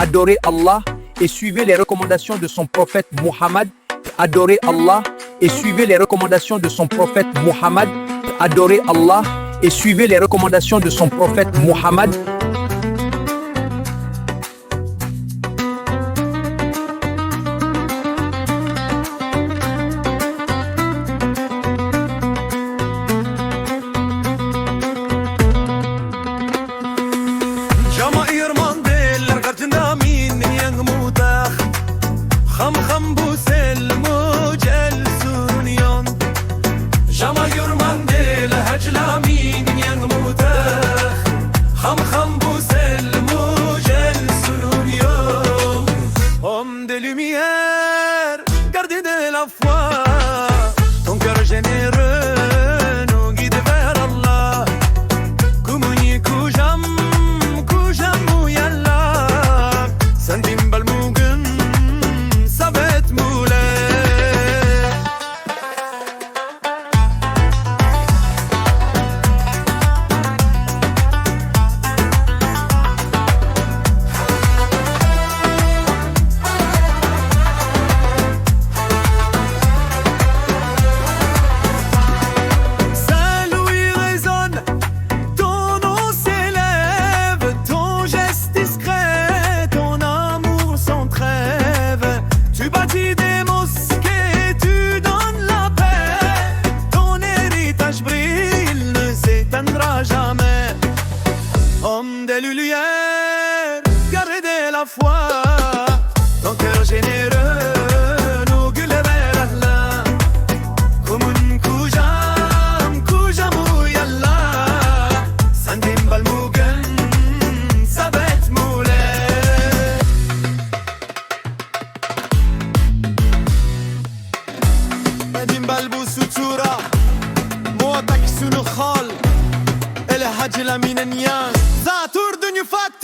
Adorez Allah et suivez les recommandations de son prophète Muhammad. Adorez Allah et suivez les recommandations de son prophète Muhammad. Adorez Allah et suivez les recommandations de son prophète Muhammad. De lumière, gardien de la foi, ton cœur généreux nous guide vers Allah. Kumuni kujam uyallah, sendim balmugun sabet mule. Homme de lumière, gardez la foi, ton cœur généreux nous guide vers Allah. Kumun kujam uyallah, sendim balmugan sabet mule. Edim balbu sutura, موتك سنو خال الهجلة من النيان زاتور دنيا فات